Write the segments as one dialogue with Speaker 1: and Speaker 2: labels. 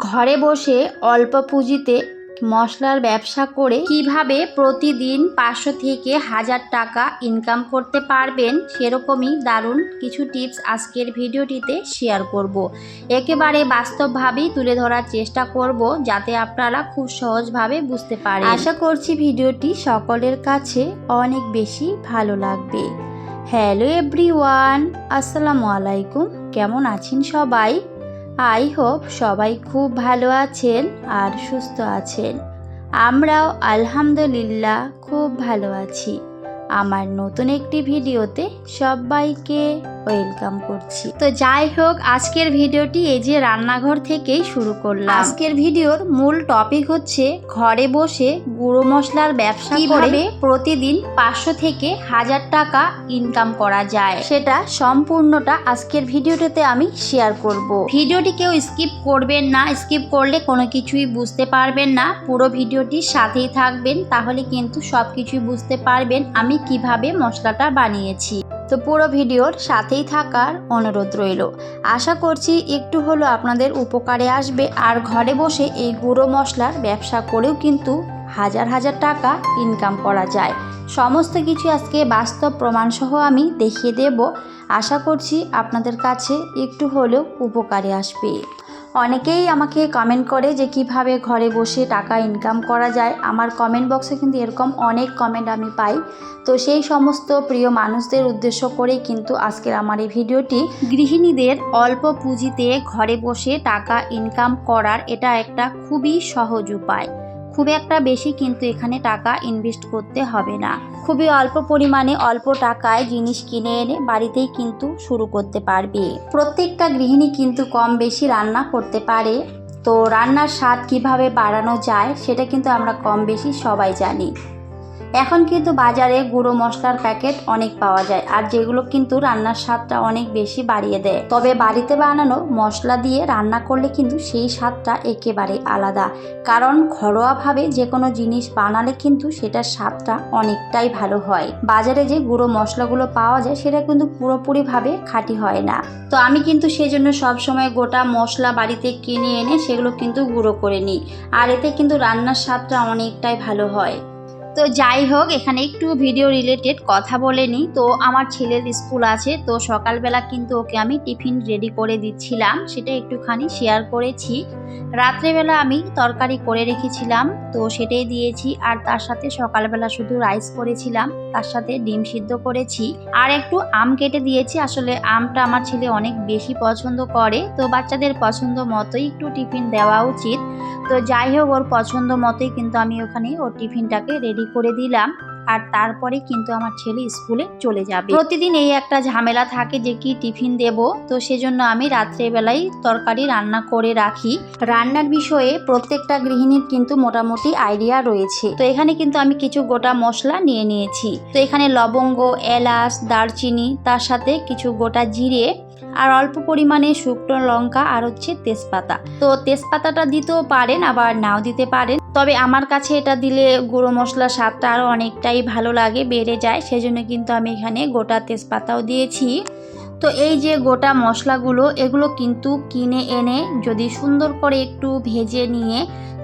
Speaker 1: ঘরে বসে অল্প পুঁজিতে মশলার ব্যবসা করে কিভাবে প্রতিদিন 500 থেকে 1000 টাকা ইনকাম করতে পারবেন সেরকমই দারুণ কিছু টিপস আজকের ভিডিওটিতে শেয়ার করব। একেবারে বাস্তবভাবেই তুলে ধরার চেষ্টা করব যাতে আপনারা খুব সহজভাবে বুঝতে পারেন। আশা করছি ভিডিওটি সকলের কাছে অনেক বেশি ভালো লাগবে। হ্যালো এভরিওয়ান, আসসালামু আলাইকুম। কেমন আছেন সবাই? আই হোপ সবাই খুব ভালো আছেন আর সুস্থ আছেন। আমরাও আলহামদুলিল্লাহ খুব ভালো আছি। আমার নতুন একটি ভিডিওতে সবাইকে ওয়েলকাম করছি। তো যাই হোক, আজকের ভিডিওটি এই যে রান্নাঘর থেকেই শুরু করলাম। আজকের ভিডিওর মূল টপিক হচ্ছে ঘরে বসে গুঁড়ো মশলার ব্যবসা কিভাবে প্রতিদিন 500 থেকে 1000 টাকা ইনকাম করা যায়, সেটা সম্পূর্ণটা আজকের ভিডিওটিতে আমি শেয়ার করব। ভিডিওটি কেউ স্কিপ করবেন না, স্কিপ করলে কোনো কিছুই বুঝতে পারবেন না। পুরো ভিডিওটির সাথেই থাকবেন, তাহলে কিন্তু সবকিছুই বুঝতে পারবেন আমি কিভাবে মশলাটা বানিয়েছি। তো পুরো ভিডিওর সাথেই থাকার অনুরোধ রইল। আশা করছি একটু হলো আপনাদের উপকারে আসবে। আর ঘরে বসে এই গুঁড়ো মশলার ব্যবসা করেও কিন্তু হাজার হাজার টাকা ইনকাম করা যায়। সমস্ত কিছু আজকে বাস্তব প্রমাণসহ আমি দেখিয়ে দেব। আশা করছি আপনাদের কাছে একটু হলেও উপকারে আসবে। অনেকেই আমাকে কমেন্ট করে যে কিভাবে ঘরে বসে টাকা ইনকাম করা যায়। আমার কমেন্ট বক্সে কিন্তু এরকম অনেক কমেন্ট আমি পাই। তো সেই সমস্ত প্রিয় মানুষদের উদ্দেশ্য করেই কিন্তু আজকের আমার এই ভিডিওটি। গৃহিণীদের অল্প পুঁজিতে ঘরে বসে টাকা ইনকাম করার এটা একটা খুবই সহজ উপায়। খুব একটা বেশি কিন্তু এখানে টাকা ইনভেস্ট করতে হবে না। খুবই অল্প পরিমাণে অল্প টাকায় জিনিস কিনে এনে বাড়িতেই কিন্তু শুরু করতে পারবে। প্রত্যেকটা গৃহিণী কিন্তু কম বেশি রান্না করতে পারে। তো রান্নার স্বাদ কিভাবে বাড়ানো যায় সেটা কিন্তু আমরা কম বেশি সবাই জানি। এখন কিন্তু বাজারে গুঁড়ো মশলার প্যাকেট অনেক পাওয়া যায়, আর যেগুলো কিন্তু রান্নার স্বাদটা অনেক বেশি বাড়িয়ে দেয়। তবে বাড়িতে বানানো মশলা দিয়ে রান্না করলে কিন্তু সেই স্বাদটা একেবারে আলাদা। কারণ ঘরোয়াভাবে যে কোনো জিনিস বানালে কিন্তু সেটার স্বাদটা অনেকটাই ভালো হয়। বাজারে যে গুঁড়ো মশলাগুলো পাওয়া যায় সেটা কিন্তু পুরোপুরিভাবে খাঁটি হয় না। তো আমি কিন্তু সেজন্য সবসময় গোটা মশলা বাড়িতে কিনে এনে সেগুলো কিন্তু গুঁড়ো করে নিই, আর এতে কিন্তু রান্নার স্বাদটা অনেকটাই ভালো হয়। তো যাই হোক, এখানে একটু ভিডিও রিলেটেড কথা বলে নিই। তো আমার ছেলের স্কুল আছে, তো সকালবেলা কিন্তু ওকে আমি টিফিন রেডি করে দিচ্ছিলাম, সেটা একটুখানি শেয়ার করেছি। রাত্রেবেলা আমি তরকারি করে রেখেছিলাম, তো সেটাই দিয়েছি। আর তার সাথে সকালবেলা শুধু রাইস করেছিলাম, তার সাথে ডিম সিদ্ধ করেছি, আর একটু আম কেটে দিয়েছি। আসলে আমটা আমার ছেলে অনেক বেশি পছন্দ করে, তো বাচ্চাদের পছন্দ মতোই একটু টিফিন দেওয়া উচিত। তো যাই হোক, ওর পছন্দ মতোই কিন্তু আমি ওখানে ওর টিফিনটাকে রেডি করে দিলাম। আর তারপরে কিন্তু আমার ছেলে স্কুলে চলে যাবে। প্রতিদিন এই একটা ঝামেলা থাকে যে কি টিফিন দেব, তো সেজন্য আমি রাত্রেবেলায় তরকারি রান্না করে রাখি। রান্নার বিষয়ে প্রত্যেকটা গৃহিণীর কিন্তু মোটামুটি আইডিয়া রয়েছে। তো এখানে কিন্তু আমি কিছু গোটা মশলা নিয়ে নিয়েছি। তো এখানে লবঙ্গ, এলাচ, দারচিনি, তার সাথে কিছু গোটা জিরে, আর অল্প পরিমাণে শুকনো লঙ্কা, আর হচ্ছে তেজপাতা। তো তেজপাতাটা দিতেও পারেন, আবার নাও দিতে পারেন। তবে আমার কাছে এটা দিলে গুঁড়ো মশলার স্বাদটা আরও অনেকটাই ভালো লাগে, বেড়ে যায়। সেজন্য কিন্তু আমি এখানে গোটা তেজপাতাও দিয়েছি। তো এই যে গোটা মশলাগুলো, এগুলো কিন্তু কিনে এনে যদি সুন্দর করে একটু ভেজে নিয়ে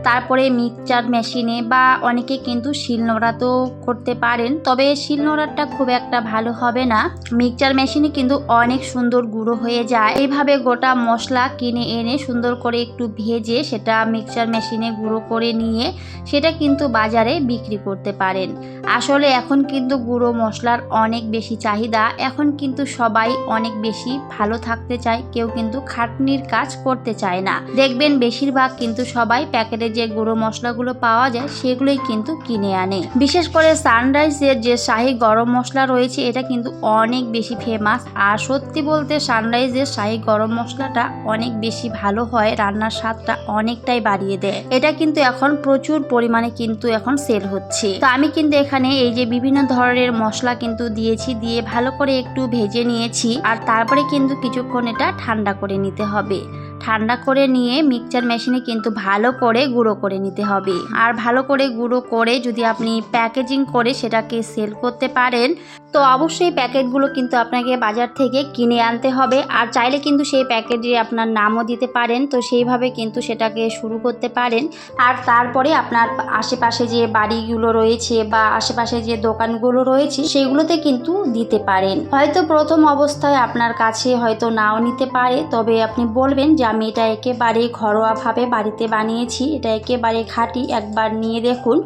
Speaker 1: তারপরে মিক্সচার মেশিনে, বা অনেকে কিন্তু শিলনোড়াতেও করতে পারেন, তবে শিলনোড়াটা খুব একটা ভালো হবে না। মিক্সচার মেশিনে কিন্তু অনেক সুন্দর গুঁড়ো হয়ে যায়। এইভাবে গোটা মশলা কিনে এনে সুন্দর করে একটু ভেজে সেটা মিক্সচার মেশিনে গুঁড়ো করে নিয়ে সেটা কিন্তু বাজারে বিক্রি করতে পারেন। আসলে এখন কিন্তু গুঁড়ো মশলার অনেক বেশি চাহিদা। এখন কিন্তু সবাই অনেক বেশি ভালো থাকতে চায়, কেউ কিন্তু খাটনির কাজ করতে চায় না। দেখবেন বেশিরভাগ কিন্তু সবাই প্যাকেটে যে গুঁড়ো মশলাগুলো পাওয়া যায় সেগুলোই কিন্তু কিনে আনে। বিশেষ করে সানরাইজের যে শাহী গরম মশলা রয়েছে এটা কিন্তু অনেক বেশি ফেমাস। আর সত্যি বলতে সানরাইজের শাহী গরম মশলাটা অনেক বেশি ভালো হয়, রান্নার স্বাদটা অনেকটাই বাড়িয়ে দেয়। এটা কিন্তু এখন প্রচুর পরিমাণে কিন্তু এখন সেল হচ্ছে। তো আমি কিন্তু এখানে এই যে বিভিন্ন ধরনের মশলা কিন্তু দিয়েছি, দিয়ে ভালো করে একটু ভেজে নিয়েছি। আর তারপরে কিন্তু কিছুক্ষণ এটা ঠান্ডা করে নিতে হবে। ঠান্ডা করে নিয়ে মিক্সচার মেশিনে কিন্তু ভালো করে গুঁড়ো করে নিতে হবে। আর ভালো করে গুঁড়ো করে যদি আপনি প্যাকেজিং করে সেটাকে সেল করতে পারেন তো অবশ্যই প্যাকেটগুলো কিন্তু আপনাকে বাজার থেকে কিনে আনতে হবে। আর চাইলে কিন্তু সেই প্যাকেটে আপনার নামও দিতে পারেন, তো সেইভাবে কিন্তু সেটাকে শুরু করতে পারেন। আর তারপরে আপনার আশেপাশে যে বাড়িগুলো রয়েছে বা আশেপাশে যে দোকানগুলো রয়েছে সেগুলোতে কিন্তু দিতে পারেন। হয়তো প্রথম অবস্থায় আপনার কাছে হয়তো নাও নিতে পারে, তবে আপনি বলবেন যে আমি এটা একেবারে ঘরোয়াভাবে বাড়িতে বানিয়েছি, এটা একেবারে খাঁটি, একবার নিয়ে দেখুন।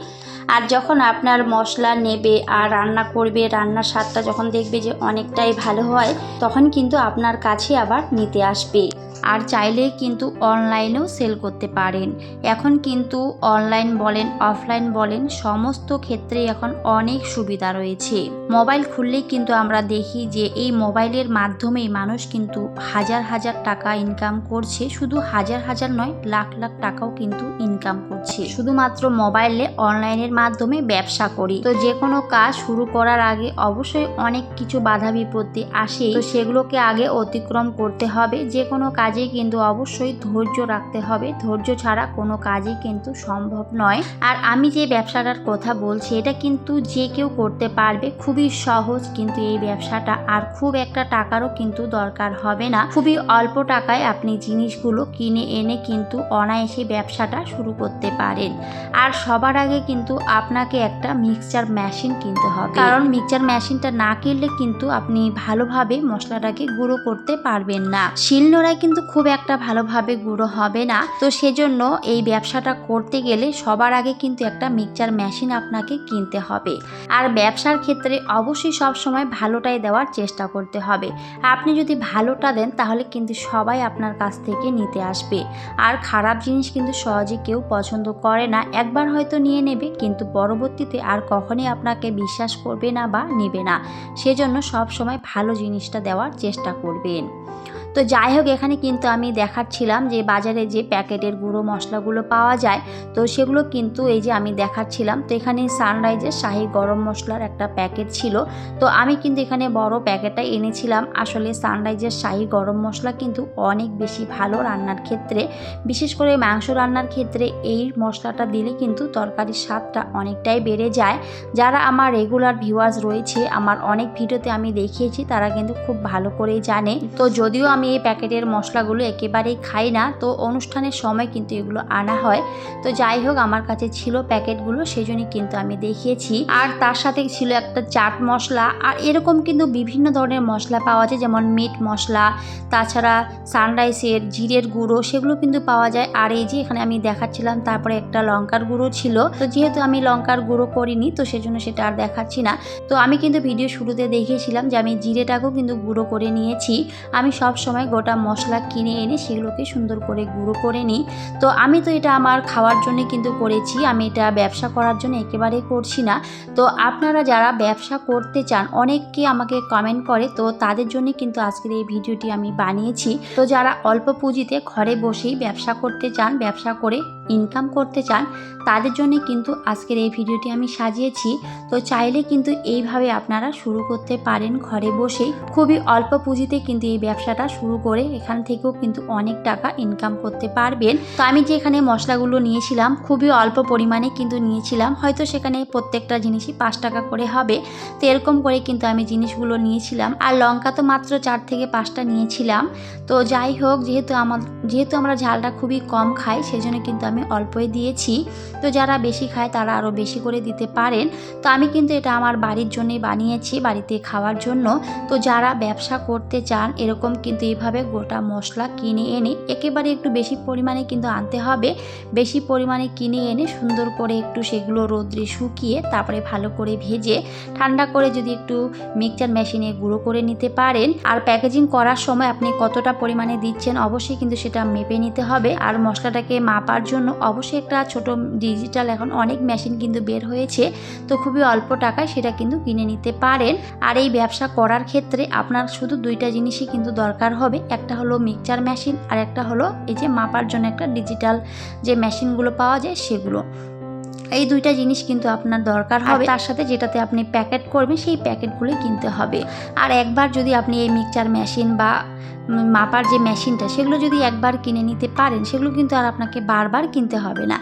Speaker 1: আর যখন আপনার মশলা নেবে আর রান্না করবে, রান্নার স্বাদটা যখন দেখবে যে অনেকটাই ভালো হয়, তখন কিন্তু আপনার কাছে আবার নিতে আসবে। আর চাইলে কিন্তু অনলাইনেও সেল করতে পারেন। এখন কিন্তু অনলাইন বলেন অফলাইন বলেন সমস্ত ক্ষেত্রে এখন অনেক সুবিধা রয়েছে। মোবাইল খুললেই কিন্তু আমরা দেখি যে এই মোবাইলের মাধ্যমেই মানুষ কিন্তু হাজার হাজার টাকা ইনকাম করছে। শুধু হাজার হাজার নয়, লাখ লাখ টাকাও কিন্তু ইনকাম করছে শুধুমাত্র মোবাইলে অনলাইনের মাধ্যমে ব্যবসা করি। তো যে কোনো কাজ শুরু করার আগে অবশ্যই অনেক কিছু বাধা বিপত্তি আসে, তো সেগুলোকে আগে অতিক্রম করতে হবে। যে কোনো কাজে কিন্তু অবশ্যই ধৈর্য রাখতে হবে, ধৈর্য ছাড়া কোনো কাজই কিন্তু সম্ভব নয়। আর আমি যে ব্যবসাটার কথা বলছি এটা কিন্তু যে কেউ করতে পারবে, খুবই সহজ কিন্তু এই ব্যবসাটা। আর খুব একটা টাকারও কিন্তু দরকার হবে না, খুবই অল্প টাকায় আপনি জিনিসগুলো কিনে এনে কিন্তু অনায়াসে ব্যবসাটা শুরু করতে পারেন। আর সবার আগে কিন্তু আপনাকে একটা মিক্সচার মেশিন কিনতে হবে, কারণ মিক্সচার মেশিনটা না কিনলে কিন্তু আপনি ভালোভাবে মশলাটাকে গুঁড়ো করতে পারবেন না। শিলনোড়ায় কিন্তু খুব একটা ভালোভাবে গুঁড়ো হবে না। তো সেজন্য এই ব্যবসাটা করতে গেলে সবার আগে কিন্তু একটা মিক্সচার মেশিন আপনাকে কিনতে হবে। আর ব্যবসার ক্ষেত্রে অবশ্যই সব সময় ভালোটাই দেওয়ার চেষ্টা করতে হবে। আপনি যদি ভালোটা দেন তাহলে কিন্তু সবাই আপনার কাছ থেকে নিতে আসবে। আর খারাপ জিনিস কিন্তু সহজে কেউ পছন্দ করে না, একবার হয়তো নিয়ে নেবে কিন্তু পরবর্তীতে আর কখনোই আপনাকে বিশ্বাস করবে না বা নেবে না। সেজন্য সব সময় ভালো জিনিসটা দেওয়ার চেষ্টা করবেন। তো যাই হোক, এখানে কিন্তু আমি দেখাচ্ছিলাম যে বাজারে যে প্যাকেটের গুঁড়ো মশলাগুলো পাওয়া যায়, তো সেগুলো কিন্তু এই যে আমি দেখাচ্ছিলাম। তো এখানে সানরাইজের শাহি গরম মশলার একটা প্যাকেট ছিল, তো আমি কিন্তু এখানে বড় প্যাকেটটা এনেছিলাম। আসলে সানরাইজের শাহি গরম মশলা কিন্তু অনেক বেশি ভালো রান্নার ক্ষেত্রে, বিশেষ করে মাংস রান্নার ক্ষেত্রে এই মশলাটা দিলে কিন্তু তরকারির স্বাদটা অনেকটাই বেড়ে যায়। যারা আমার রেগুলার ভিউয়ার্স রয়েছে, আমার অনেক ভিডিওতে আমি দেখিয়েছি, তারা কিন্তু খুব ভালো করেই জানে। তো যদিও আমি এই প্যাকেটের মশলাগুলো একেবারেই খাই না, তো অনুষ্ঠানের সময় কিন্তু এগুলো আনা হয়। তো যাই হোক, আমার কাছে ছিল প্যাকেটগুলো, সেই জন্যই কিন্তু আমি দেখিয়েছি। আর তার সাথে ছিল একটা চাট মশলা, আর এরকম কিন্তু বিভিন্ন ধরনের মশলা পাওয়া যায়, যেমন মিট মশলা, তাছাড়া সানরাইসের জিরের গুঁড়ো, সেগুলো কিন্তু পাওয়া যায়। আর এই যে এখানে আমি দেখাচ্ছিলাম, তারপরে একটা লঙ্কার গুঁড়ো ছিল। তো যেহেতু আমি লঙ্কার গুঁড়ো করিনি, তো সেজন্য সেটা আর দেখাচ্ছি না। তো আমি কিন্তু ভিডিও শুরুতে দেখিয়েছিলাম যে আমি জিরেটাকেও কিন্তু গুঁড়ো করে নিয়েছি। আমি সব সময় গোটা মশলা কিনে এনে সেগুলোকে সুন্দর করে গুঁড়ো করে নিই। তো আমি তো এটা আমার খাওয়ার জন্য কিন্তু করেছি, আমি এটা ব্যবসা করার জন্য একেবারেই করছি না। তো আপনারা যারা ব্যবসা করতে চান, অনেককে আমাকে কমেন্ট করে, তো তাদের জন্য কিন্তু আজকের এই ভিডিওটি আমি বানিয়েছি। তো যারা অল্প পুঁজিতে ঘরে বসেই ব্যবসা করতে চান, ব্যবসা করে ইনকাম করতে চান, তাদের জন্য কিন্তু আজকের এই ভিডিওটি আমি সাজিয়েছি। তো চাইলে কিন্তু এইভাবে আপনারা শুরু করতে পারেন ঘরে বসেই, খুবই অল্প পুঁজিতে কিন্তু এই ব্যবসাটা শুরু করে এখান থেকেও কিন্তু অনেক টাকা ইনকাম করতে পারবেন। তো আমি যে এখানে মশলাগুলো নিয়েছিলাম খুবই অল্প পরিমাণে কিন্তু নিয়েছিলাম, হয়তো সেখানে প্রত্যেকটা জিনিসই 5 টাকা করে হবে। তো এরকম করে কিন্তু আমি জিনিসগুলো নিয়েছিলাম। আর লঙ্কা তো মাত্র 4 থেকে 5টা নিয়েছিলাম। তো যাই হোক, যেহেতু আমরা ঝালটা খুবই কম খাই, সেজন্য কিন্তু আমি অল্পই দিয়েছি। তো যারা বেশি খায় তারা আরও বেশি করে দিতে পারেন। তো আমি কিন্তু এটা আমার বাড়ির জন্যই বানিয়েছি, বাড়িতে খাওয়ার জন্য। তো যারা ব্যবসা করতে চান, এরকম কিন্তু এইভাবে গোটা মশলা কিনে এনে, একেবারে একটু বেশি পরিমাণে কিন্তু আনতে হবে। বেশি পরিমাণে কিনে এনে সুন্দর করে একটু সেগুলো রোদ্রে শুকিয়ে তারপরে ভালো করে ভেজে ঠান্ডা করে যদি একটু মিক্সচার মেশিনে গুঁড়ো করে নিতে পারেন। আর প্যাকেজিং করার সময় আপনি কতটা পরিমাণে দিচ্ছেন অবশ্যই কিন্তু সেটা মেপে নিতে হবে। আর মশলাটাকে মাপার জন্য অবশ্যই একটা ছোট ডিজিটাল এখন অনেক মেশিন কিন্তু বের হয়েছে, তো খুবই অল্প টাকায় সেটা কিন্তু কিনে নিতে পারেন। আর এই ব্যবসা করার ক্ষেত্রে আপনার শুধু 2টা জিনিসই কিন্তু দরকার হবে, একটা হলো মিক্সচার মেশিন আর একটা হলো এই যে মাপার জন্য একটা ডিজিটাল যে মেশিনগুলো পাওয়া যায় সেগুলো। এই 2টা জিনিস কিন্তু আপনার দরকার হবে। তার সাথে যেটাতে আপনি প্যাকেট করবেন সেই প্যাকেটগুলোই কিনতে হবে। আর একবার যদি আপনি এই মিক্সচার মেশিন বা মাপার যে মেশিনটা সেগুলো যদি একবার কিনে নিতে পারেন, সেগুলো কিন্তু আর আপনাকে বারবার কিনতে হবে না,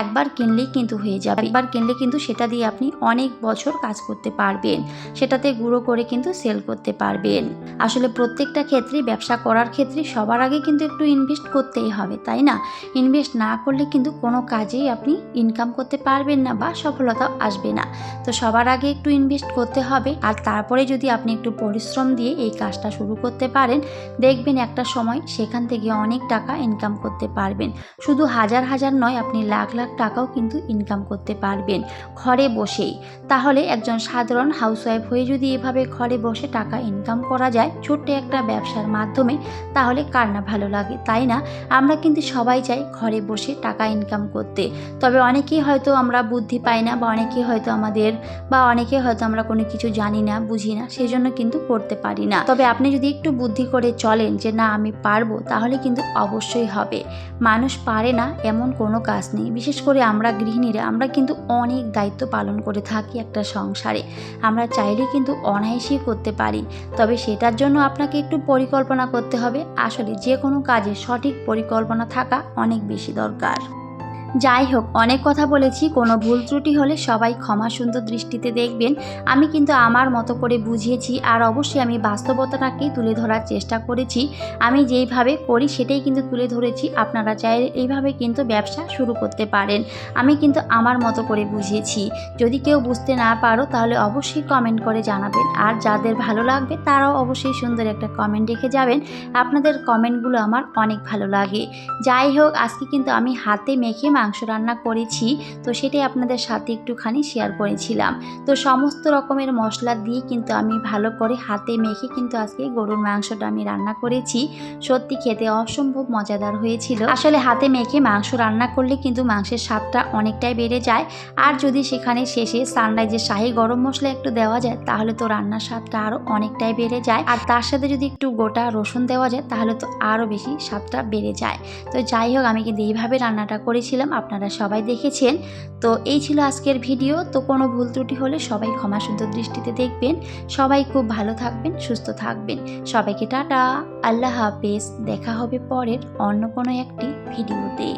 Speaker 1: একবার কিনলেই কিন্তু হয়ে যাবে। একবার কিনলে কিন্তু সেটা দিয়ে আপনি অনেক বছর কাজ করতে পারবেন, সেটাতে গুঁড়ো করে কিন্তু সেল করতে পারবেন। আসলে প্রত্যেকটা ক্ষেত্রে, ব্যবসা করার ক্ষেত্রে সবার আগে কিন্তু একটু ইনভেস্ট করতেই হবে, তাই না? ইনভেস্ট না করলে কিন্তু কোনো কাজেই আপনি ইনকাম করতে পারবেন না বা সফলতা আসবে না। তো সবার আগে একটু ইনভেস্ট করতে হবে, আর তারপরে যদি আপনি একটু পরিশ্রম দিয়ে এই কাজটা শুরু করতে পারেন, দেখবেন একটা সময় সেখান থেকে অনেক টাকা ইনকাম করতে পারবেন। শুধু হাজার হাজার নয়, আপনি লাখ লাখ টাকাও কিন্তু ইনকাম করতে পারবেন ঘরে বসেই। তাহলে একজন সাধারণ হাউসওয়াইফ হয়ে যদি এভাবে ঘরে বসে টাকা ইনকাম করা যায় ছোট্ট একটা ব্যবসার মাধ্যমে, তাহলে কার না ভালো লাগে, তাই না? আমরা কিন্তু সবাই চাই ঘরে বসে টাকা ইনকাম করতে, তবে অনেকেই হয়তো আমরা বুদ্ধি পাই না, বা অনেকে হয়তো আমরা কোনো কিছু জানি না, বুঝি না, সেই জন্য কিন্তু করতে পারি না। তবে আপনি যদি একটু বুদ্ধি করে চলেন যে না আমি পারবো, তাহলে কিন্তু অবশ্যই হবে। মানুষ পারে না এমন কোনো কাজ নেই। বিশেষ করে আমরা গৃহিণীরা, আমরা কিন্তু অনেক দায়িত্ব পালন করে থাকি একটা সংসারে। আমরা চাইলে কিন্তু অনায়াসেই করতে পারি, তবে সেটার জন্য আপনাকে একটু পরিকল্পনা করতে হবে। আসলে যে কোনো কাজে সঠিক পরিকল্পনা থাকা অনেক বেশি দরকার। যাই হোক, অনেক কথা বলেছি, কোনো ভুল ত্রুটি হলে সবাই ক্ষমা সুন্দর দৃষ্টিতে দেখবেন। আমি কিন্তু আমার মতো করে বুঝিয়েছি, আর অবশ্যই আমি বাস্তবতাটাকেই তুলে ধরার চেষ্টা করেছি। আমি যেইভাবে করি সেটাই কিন্তু তুলে ধরেছি। আপনারা চাইলে এইভাবে কিন্তু ব্যবসা শুরু করতে পারেন। আমি কিন্তু আমার মতো করে বুঝিয়েছি। যদি কেউ বুঝতে না পারো তাহলে অবশ্যই কমেন্ট করে জানাবেন, আর যাদের ভালো লাগবে তারাও অবশ্যই সুন্দর একটা কমেন্ট রেখে যাবেন। আপনাদের কমেন্টগুলো আমার অনেক ভালো লাগে। যাই হোক, আজকে কিন্তু আমি হাতে মেখে মাংস রান্না করেছি, তো সেটাই আপনাদের সাথে একটুখানি শেয়ার করেছিলাম। তো সমস্ত রকমের মশলা দিয়ে কিন্তু আমি ভালো করে হাতে মেখে কিন্তু আজকে গরুর মাংসটা আমি রান্না করেছি। সত্যি খেতে অসম্ভব মজাদার হয়েছিল। আসলে হাতে মেখে মাংস রান্না করলে কিন্তু মাংসের স্বাদটা অনেকটাই বেড়ে যায়, আর যদি সেখানে শেষে সানরাইজের শাহী গরম মশলা একটু দেওয়া যায়, তাহলে তো রান্নার স্বাদটা আরও অনেকটাই বেড়ে যায়। আর তার সাথে যদি একটু গোটা রসুন দেওয়া যায়, তাহলে তো আরও বেশি স্বাদটা বেড়ে যায়। তো যাই হোক, আমি কিন্তু এইভাবে রান্নাটা করেছিলাম, আপনারা সবাই দেখেছেন। তো এই ছিল আজকের ভিডিও। তো কোনো ভুল ত্রুটি হলে সবাই ক্ষমা সুন্দর দৃষ্টিতে দেখবেন। সবাই খুব ভালো থাকবেন, সুস্থ থাকবেন। সবাইকে টাটা, আল্লাহ হাফেজ। দেখা হবে পরের অন্য কোনো একটি ভিডিওতে।